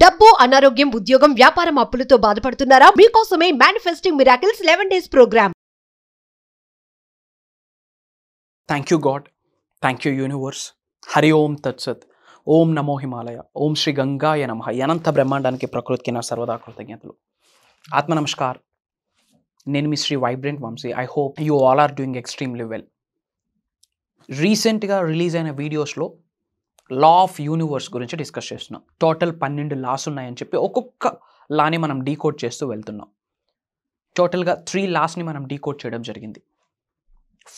డబ్బు, అనారోగ్యం, ఉద్యోగం, వ్యాపారం, అప్పులతో బాధపడుతున్నారా? మీకోసమే manifesting miracles 11 days programme. Thank you God, thank you universe. Hari ఓం తత్సత్. ఓం నమో హిమాలయ. ఓం శ్రీ గంగాయ నమః. అనంత బ్రహ్మాండానికి ప్రకృతికి నా సర్వదా కృతజ్ఞతలు. ఆత్మ నమస్కార్. నేను మీ Shri vibrant Vamsi. I hope you all are doing extremely well. రీసెంట్గా రిలీజ్ అయిన వీడియోస్లో లా ఆఫ్ యూనివర్స్ గురించి డిస్కస్ చేస్తున్నాం. టోటల్ 12 లాస్ ఉన్నాయని చెప్పి ఒక్కొక్క లాని మనం డీకోడ్ చేస్తూ వెళ్తున్నాం. టోటల్గా 3 లాస్ని మనం డీకోడ్ చేయడం జరిగింది.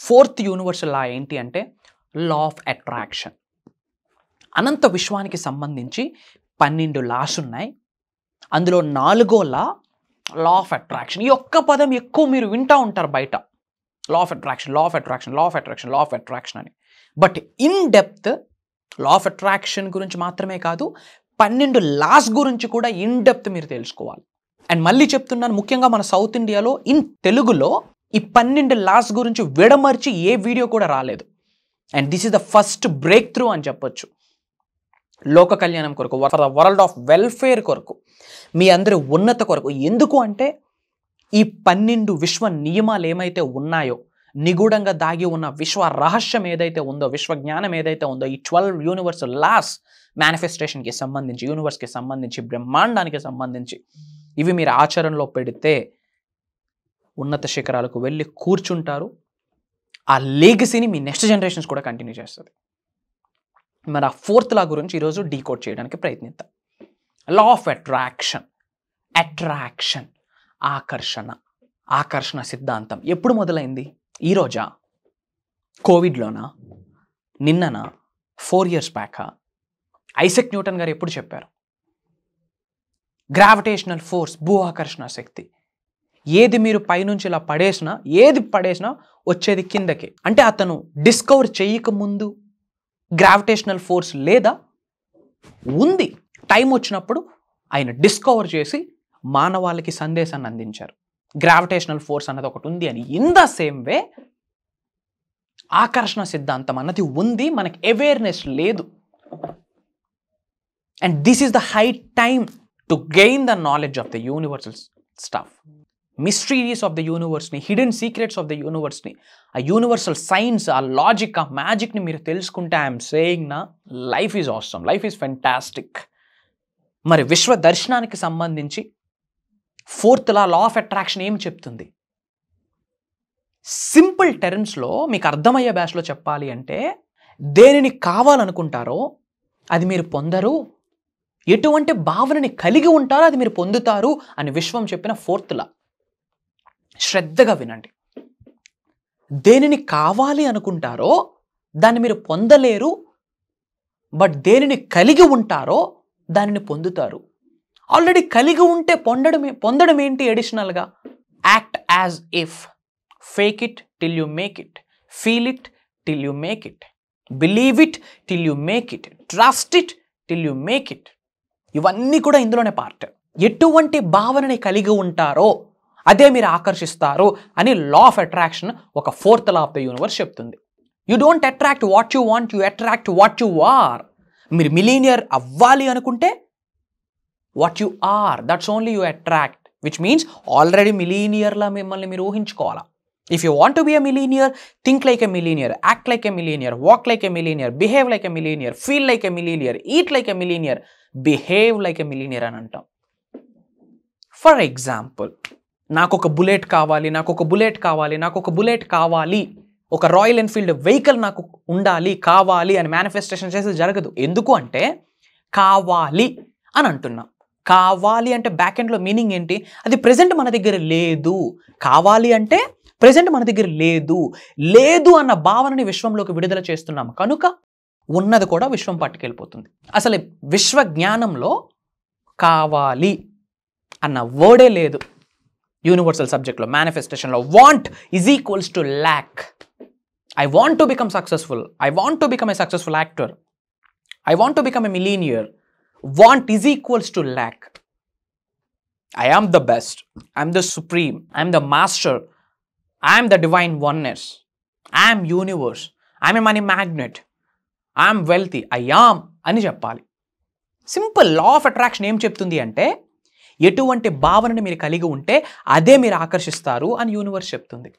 4th యూనివర్సల్ లా ఏంటి అంటే లా ఆఫ్ అట్రాక్షన్. అనంత విశ్వానికి సంబంధించి 12 లాస్ ఉన్నాయి. అందులో 4వ లా లా ఆఫ్ అట్రాక్షన్. ఈ ఒక్క పదం ఎక్కువ మీరు వింటూ ఉంటారు బయట. Law of attraction, law of attraction, law of attraction, law of attraction అని. But in depth law of attraction గురించి మాత్రమే కాదు, 12 లాస్ గురించి కూడా ఇన్ డెప్త్ మీరు తెలుసుకోవాలి. అండ్ మళ్ళీ చెప్తున్నాను, ముఖ్యంగా మన సౌత్ ఇండియాలో ఇన్ తెలుగులో ఈ 12 లాస్ గురించి విడమర్చి ఏ వీడియో కూడా రాలేదు. And this is the first break through అని చెప్పొచ్చు. లోక కళ్యాణం కొరకు, వరల్డ్ ఆఫ్ వెల్ఫేర్ కొరకు, మీ అందరి ఉన్నత కొరకు. ఎందుకు అంటే ఈ 12 విశ్వ నియమాలు ఏమైతే ఉన్నాయో, నిగూఢంగా దాగి ఉన్న విశ్వ రహస్యం ఏదైతే ఉందో, విశ్వ జ్ఞానం ఏదైతే ఉందో, ఈ 12 యూనివర్సల్ లాస్ మేనిఫెస్టేషన్కి సంబంధించి, యూనివర్స్కి సంబంధించి, బ్రహ్మాండానికి సంబంధించి, ఇవి మీరు ఆచరణలో పెడితే ఉన్నత శిఖరాలకు వెళ్ళి కూర్చుంటారు. ఆ లెగసీని మీ నెక్స్ట్ జనరేషన్స్ కూడా కంటిన్యూ చేస్తుంది. మరి ఆ 4th లా గురించి ఈరోజు డీకోడ్ చేయడానికి ప్రయత్నిద్దాం. లా ఆఫ్ అట్రాక్షన్. అట్రాక్షన్, ఆకర్షణ. ఆకర్షణ సిద్ధాంతం ఎప్పుడు మొదలైంది? ఈరోజా? కోవిడ్లోనా? నిన్ననా? 4 years బ్యాకా? ఐసెక్ న్యూటన్ గారు ఎప్పుడు చెప్పారు? గ్రావిటేషనల్ ఫోర్స్, భూ ఆకర్షణ శక్తి. ఏది మీరు పైనుంచి ఇలా పడేసినా, ఏది పడేసినా వచ్చేది కిందకి. అంటే అతను డిస్కవర్ చేయకముందు గ్రావిటేషనల్ ఫోర్స్ లేదా? ఉంది. టైం వచ్చినప్పుడు ఆయన డిస్కవర్ చేసి మానవాళికి సందేశాన్ని అందించారు. గ్రావిటేషనల్ ఫోర్స్ అన్నది ఒకటి ఉంది అని. ఇన్ ద సేమ్ వే ఆకర్షణ సిద్ధాంతం అన్నది ఉంది, మనకి అవేర్నెస్ లేదు. And this is the high time to gain the knowledge of the universal stuff. Mysteries of the యూనివర్స్ని, హిడెన్ సీక్రెట్స్ ఆఫ్ ద యూనివర్స్ని, ఆ యూనివర్సల్ సైన్స్, ఆ లాజిక్, ఆ మ్యాజిక్ని మీరు తెలుసుకుంటే ఐఎమ్ సేయింగ్ నా life is awesome, life is fantastic. మరి విశ్వ దర్శనానికి సంబంధించి 4th లా ఆఫ్ అట్రాక్షన్ ఏం చెప్తుంది? సింపుల్ టర్మ్స్లో మీకు అర్థమయ్యే భాషలో చెప్పాలి అంటే, దేనిని కావాలనుకుంటారో అది మీరు పొందరు, ఎటువంటి భావనని కలిగి ఉంటారో అది మీరు పొందుతారు అని విశ్వం చెప్పిన 4th లా. శ్రద్ధగా వినండి. దేనిని కావాలి అనుకుంటారో దాన్ని మీరు పొందలేరు, బట్ దేనిని కలిగి ఉంటారో దానిని పొందుతారు. ఆల్రెడీ కలిగి ఉంటే పొందడం ఏంటి అడిషనల్గా? Act as if. Fake it till you make it. Feel it till you make it. Believe it till you make it. Trust it till you make it. ఇవన్నీ కూడా ఇందులోనే పార్ట్. ఎటువంటి భావనని కలిగి ఉంటారో అదే మీరు ఆకర్షిస్తారు అని లా ఆఫ్ అట్రాక్షన్ ఒక 4th law of the universe చెప్తుంది. You don't attract what you want, you attract what you are. మీరు మిలీనియర్ అవ్వాలి అనుకుంటే what you are, that's only you attract, which means already మిలీనియర్లా మిమ్మల్ని మీరు ఊహించుకోవాలా. If you want to be a millionaire, think like a millionaire, act like a millionaire, walk like a millionaire, behave like a millionaire, feel like a millionaire, eat like a millionaire, behave like a millionaire అని అంటాం. For example, నాకు ఒక bullet కావాలి, నాకు ఒక bullet కావాలి, నాకు ఒక బుల్లెట్ కావాలి, ఒక రాయల్ ఎన్ఫీల్డ్ వెహికల్ నాకు ఉండాలి, కావాలి అని మేనిఫెస్టేషన్ చేస్తే జరగదు. ఎందుకు అంటే కావాలి అని అంటున్నాం. కావాలి అంటే బ్యాక్ ఎండ్లో మీనింగ్ ఏంటి? అది ప్రెజెంట్ మన దగ్గర లేదు. కావాలి అంటే ప్రెజెంట్ మన దగ్గర లేదు. లేదు అన్న భావనని విశ్వంలోకి విడుదల చేస్తున్నాం కనుక ఉన్నది కూడా విశ్వం పట్టుకెళ్ళిపోతుంది. అసలు విశ్వ జ్ఞానంలో కావాలి అన్న వర్డే లేదు. యూనివర్సల్ సబ్జెక్ట్లో, మేనిఫెస్టేషన్లో want is equals to lack. I want to become successful, I want to become a successful actor, I want to become a millionaire. Want is equals to lack. I am the best, I am the supreme, I am the master, I am the divine oneness, I am universe, I am a money magnet, I am wealthy, I am అని చెప్పాలి. Simple. Law of attraction ఏం చెప్తుంది అంటే ఎటువంటి భావనని మీరు కలిగి ఉంటే అదే మీరు ఆకర్షిస్తారు అని యూనివర్స్ చెప్తుంది.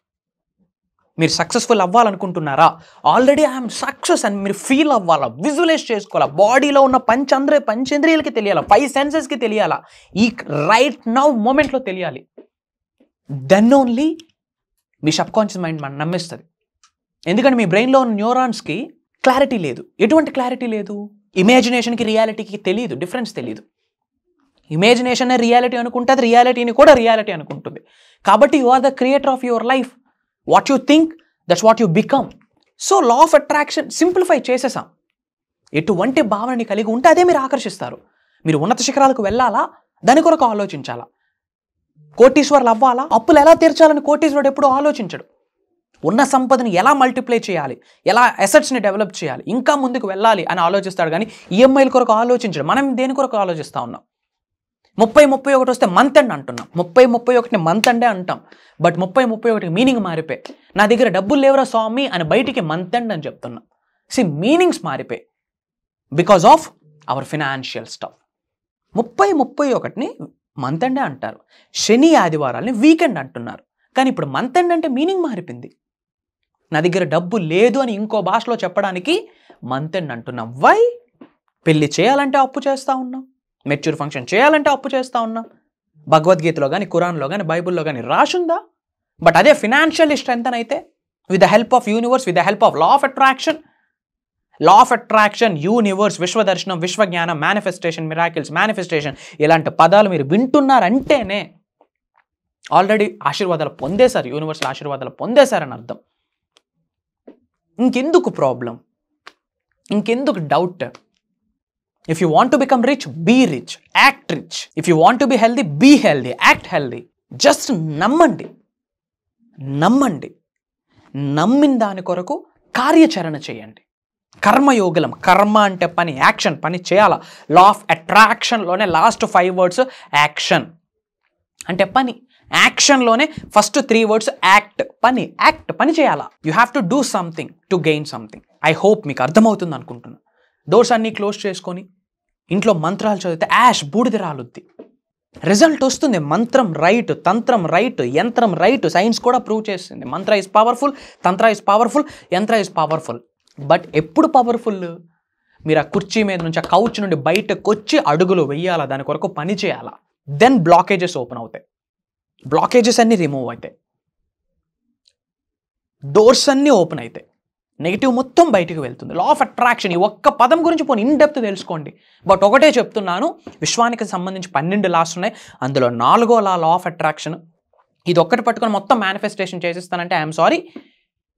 మీరు సక్సెస్ఫుల్ అవ్వాలనుకుంటున్నారా, ఆల్రెడీ ఐఎమ్ సక్సెస్ అని మీరు ఫీల్ అవ్వాలా, విజువలైజ్ చేసుకోవాలా, బాడీలో ఉన్న పంచేంద్రియాలకి తెలియాలా, 5 సెన్సెస్కి తెలియాలా, ఈ రైట్ నౌ మూమెంట్లో తెలియాలి. దెన్ ఓన్లీ మీ సబ్కాన్షియస్ మైండ్ మనం నమ్మిస్తుంది. ఎందుకంటే మీ బ్రెయిన్లో ఉన్న న్యూరాన్స్కి క్లారిటీ లేదు. ఎటువంటి క్లారిటీ లేదు? ఇమాజినేషన్కి రియాలిటీకి తెలియదు, డిఫరెన్స్ తెలియదు. ఇమాజినేషన్ రియాలిటీ అనుకుంటుంది, రియాలిటీని కూడా రియాలిటీ అనుకుంటుంది. కాబట్టి you are the creator of your life. What you think, that's what you become. So law of attraction simplify చేసేసాం. ఎటువంటి భావనని కలిగి ఉంటే అదే మీరు ఆకర్షిస్తారు. మీరు ఉన్నత శిఖరాలకు వెళ్ళాలా, దాని కొరకు ఆలోచించాలా. కోటీశ్వరులు అవ్వాలా, అప్పులు ఎలా తీర్చాలని కోటీశ్వరుడు ఎప్పుడూ ఆలోచించడు. ఉన్న సంపదని ఎలా మల్టిప్లై చేయాలి, ఎలా అసెట్స్ని డెవలప్ చేయాలి, ఇంకా ముందుకు వెళ్ళాలి అని ఆలోచిస్తాడు. కానీ ఈఎంఐల కొరకు ఆలోచించడు. మనం దేని కొరకు ఆలోచిస్తూ ఉన్నాం? 30-31 వస్తే మంత్ ఎండ్ అంటున్నాం. 30-31ని మంత్ ఎండే అంటాం. బట్ 30-31కి మీనింగ్ మారిపోయి, నా దగ్గర డబ్బులు లేవరా స్వామి అని బయటికి మంత్ ఎండ్ అని చెప్తున్నాం. మీనింగ్స్ మారిపోయి because of our financial stuff. 30-31ని మంత్ ఎండే అంటారు. శని ఆదివారాలని వీకెండ్ అంటున్నారు. కానీ ఇప్పుడు మంత్ ఎండ్ అంటే మీనింగ్ మారిపోయింది. నా దగ్గర డబ్బు లేదు అని ఇంకో భాషలో చెప్పడానికి మంత్ ఎండ్ అంటున్నాం. వై? పెళ్లి చేయాలంటే అప్పు చేస్తూ ఉన్నాం, మెచ్యూర్ ఫంక్షన్ చేయాలంటే అప్పు చేస్తూ ఉన్నాం. భగవద్గీతలో కానీ, ఖురాన్లో కానీ, బైబుల్లో కానీ రాసుందా? బట్ అదే ఫినాన్షియల్ స్ట్రెంగ్త్ అయితే with the help of universe, with the help of law of attraction. Law of attraction, universe, విశ్వదర్శనం, విశ్వజ్ఞానం, మేనిఫెస్టేషన్, మిరాకిల్స్, మేనిఫెస్టేషన్ ఇలాంటి పదాలు మీరు వింటున్నారంటేనే ఆల్రెడీ ఆశీర్వాదాలు పొందేశారు, యూనివర్సల్ ఆశీర్వాదాలు పొందేశారని అర్థం. ఇంకెందుకు ప్రాబ్లం, ఇంకెందుకు doubt? If you want to become rich, be rich, act rich. If you want to be healthy, be healthy, act healthy. Just నమ్మండి, నమ్మండి. నమ్మిన దాని కొరకు కార్యాచరణ చేయండి. కర్మయోగలం, కర్మ అంటే పని, యాక్షన్, పని చేయాలా. లా ఆఫ్ అట్రాక్షన్లోనే లాస్ట్ 5 వర్డ్స్ యాక్షన్ అంటే పని. యాక్షన్లోనే ఫస్ట్ 3 వర్డ్స్ యాక్ట్, పని. యాక్ట్, పని చేయాలా. You have to do something to gain something. I hope మీకు అర్థమవుతుంది అనుకుంటున్నా. డోర్స్ అన్నీ క్లోజ్ చేసుకొని ఇంట్లో మంత్రాలు చదివితే బూడిద రాలుద్ది, రిజల్ట్ వస్తుంది. మంత్రం రైట్, తంత్రం రైట్, యంత్రం రైట్. సైన్స్ కూడా ప్రూవ్ చేస్తుంది. మంత్ర is powerful, Tantra is powerful, యంత్ర ఇస్ పవర్ఫుల్. బట్ ఎప్పుడు పవర్ఫుల్? మీరు ఆ కుర్చీ మీద నుంచి, ఆ కౌచ్ నుండి బయటకు వచ్చి అడుగులు వెయ్యాలా, దాని కొరకు పని చేయాలా. దెన్ బ్లాకేజెస్ ఓపెన్ అవుతాయి, బ్లాకేజెస్ అన్నీ రిమూవ్ అవుతాయి, డోర్స్ అన్నీ ఓపెన్ అవుతాయి, నెగిటివ్ మొత్తం బయటకు వెళ్తుంది. లా ఆఫ్ అట్రాక్షన్, ఈ ఒక్క పదం గురించి పోనీ ఇన్ డెప్త్ తెలుసుకోండి. బట్ ఒకటే చెప్తున్నాను, విశ్వానికి సంబంధించి 12 లాస్ ఉన్నాయి. అందులో 4వ లా ఆఫ్ అట్రాక్షన్. ఇది ఒక్కటి పట్టుకొని మొత్తం మేనిఫెస్టేషన్ చేసేస్తానంటే ఐఎమ్ సారీ.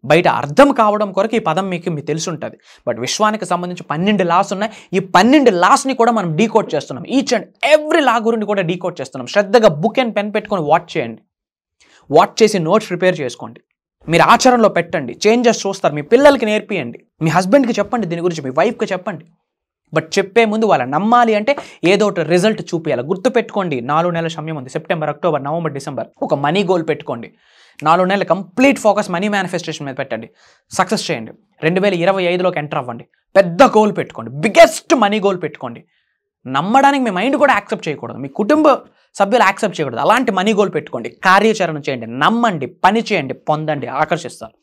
బయట అర్థం కావడం కొరకు ఈ పదం మీకు తెలిసి ఉంటుంది. బట్ విశ్వానికి సంబంధించి 12 లాస్ ఉన్నాయి. ఈ 12 లాస్ని కూడా మనం డీకోడ్ చేస్తున్నాం. ఈచ్ అండ్ ఎవ్రీ లా గురించి కూడా డీకోడ్ చేస్తున్నాం. శ్రద్ధగా బుక్ అండ్ పెన్ పెట్టుకొని వాచ్ చేయండి. వాచ్ చేసి నోట్స్ ప్రిపేర్ చేసుకోండి. మీరు ఆచరణలో పెట్టండి, చేంజెస్ చూస్తారు. మీ పిల్లలకి నేర్పియండి, మీ హస్బెండ్కి చెప్పండి, దీని గురించి మీ వైఫ్కి చెప్పండి. బట్ చెప్పే ముందు వాళ్ళ నమ్మాలి అంటే ఏదో ఒకటి రిజల్ట్ చూపించాలి. గుర్తుపెట్టుకోండి, 4 నెలల సమయం ఉంది. September, October, November, December. ఒక మనీ గోల్ పెట్టుకోండి. 4 నెలలు కంప్లీట్ ఫోకస్ మనీ మేనిఫెస్టేషన్ మీద పెట్టండి. సక్సెస్ చేయండి. 2025లోకి ఎంటర్ అవ్వండి. పెద్ద గోల్ పెట్టుకోండి, బిగ్గెస్ట్ మనీ గోల్ పెట్టుకోండి. నమ్మడానికి మీ మైండ్ కూడా యాక్సెప్ట్ చేయకూడదు, మీ కుటుంబ సభ్యులు యాక్సెప్ట్ చేయకూడదు. అలాంటి మనీ గోల్ పెట్టుకోండి. కార్యాచరణ చేయండి, నమ్మండి, పని చేయండి, పొందండి, ఆకర్షిస్తారు.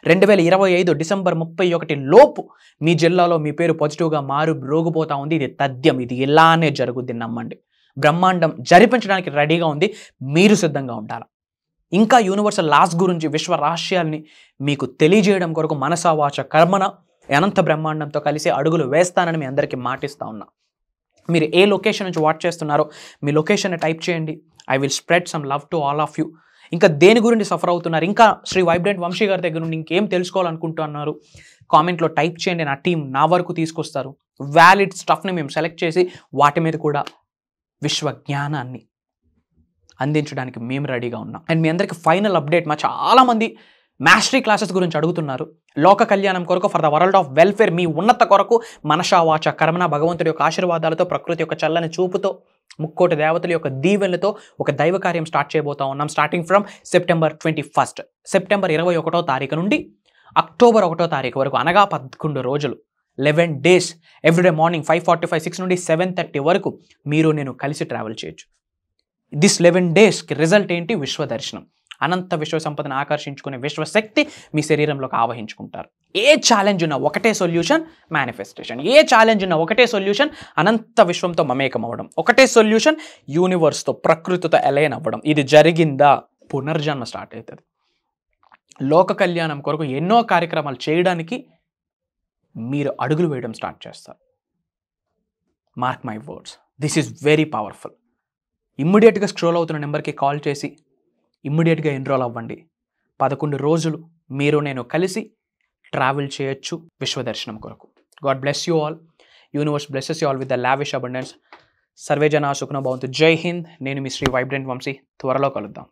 2025 డిసెంబర్ 31 లోపు మీ జిల్లాలో మీ పేరు పాజిటివ్గా రోగిపోతా ఉంది. ఇది తథ్యం, ఇది ఇలానే జరుగుద్ది. నమ్మండి. బ్రహ్మాండం జరిపించడానికి రెడీగా ఉంది. మీరు సిద్ధంగా ఉండాలి. ఇంకా యూనివర్సల్ లాస్ గురించి, విశ్వ రహస్యాల్ని మీకు తెలియజేయడం కొరకు మనసా వాచ కర్మన అనంత బ్రహ్మాండంతో కలిసి అడుగులు వేస్తానని మీ అందరికీ మాటిస్తా ఉన్నా. మీరు ఏ లొకేషన్ నుంచి వాచ్ చేస్తున్నారో మీ లొకేషన్ని టైప్ చేయండి. I will spread some love to all of you. ఇంకా దేని గురించి సఫర్ అవుతున్నారు, ఇంకా శ్రీ వైబ్రెంట్ వంశీ గారి దగ్గర నుండి ఇంకేం తెలుసుకోవాలనుకుంటున్నారు, కామెంట్లో టైప్ చేయండి. నా టీం నా వరకు తీసుకొస్తారు. వ్యాలిడ్ స్టఫ్ని మేము సెలెక్ట్ చేసి వాటి మీద కూడా విశ్వ జ్ఞానాన్ని అందించడానికి మేము రెడీగా ఉన్నాం. అండ్ మీ అందరికీ ఫైనల్ అప్డేట్, మా చాలామంది మాస్టరీ క్లాసెస్ గురించి అడుగుతున్నారు. లోక కళ్యాణం కొరకు, for the world of welfare, మీ ఉన్నత కొరకు మనసా వాచ కర్మన భగవంతుడి యొక్క ఆశీర్వాదాలతో, ప్రకృతి యొక్క చల్లని చూపుతో, ముక్కోటి దేవతల యొక్క దీవెనలతో ఒక దైవ కార్యం స్టార్ట్ చేయబోతా ఉన్నాం. స్టార్టింగ్ ఫ్రమ్ సెప్టెంబర్ 21, సెప్టెంబర్ 21వ తారీఖు నుండి అక్టోబర్ 1వ తారీఖు వరకు, అనగా 11 రోజులు 11 days ఎవ్రీడే మార్నింగ్ 5:45 6 నుండి 7:30 వరకు మీరు నేను కలిసి ట్రావెల్ చేయొచ్చు. దిస్ 11 డేస్కి రిజల్ట్ ఏంటి? విశ్వ దర్శనం. అనంత విశ్వ సంపదను ఆకర్షించుకునే విశ్వశక్తి మీ శరీరంలోకి ఆవహించుకుంటారు. ఏ ఛాలెంజ్ ఉన్న ఒకటే సొల్యూషన్, మేనిఫెస్టేషన్. ఏ ఛాలెంజ్ ఉన్న ఒకటే సొల్యూషన్, అనంత విశ్వంతో మమేకం అవ్వడం. ఒకటే సొల్యూషన్, యూనివర్స్తో, ప్రకృతితో అలైన్ అవ్వడం. ఇది జరిగిందా పునర్జన్మ స్టార్ట్ అవుతుంది. లోక కళ్యాణం కొరకు ఎన్నో కార్యక్రమాలు చేయడానికి మీరు అడుగులు వేయడం స్టార్ట్ చేస్తారు. Mark my words, this is very powerful. ఇమ్మీడియట్గా స్క్రోల్ అవుతున్న నెంబర్కి కాల్ చేసి ఇమ్మీడియట్గా ఎన్రోల్ అవ్వండి. 11 రోజులు మీరు నేను కలిసి ట్రావెల్ చేయొచ్చు విశ్వదర్శనం కొరకు. God bless you all. Universe blesses you all with the lavish abundance. Survey జనా సుఖనో భవంతు. జై హింద్. నేను మీ శ్రీ వైబ్రెంట్ వంశీ. త్వరలో కలుద్దాం.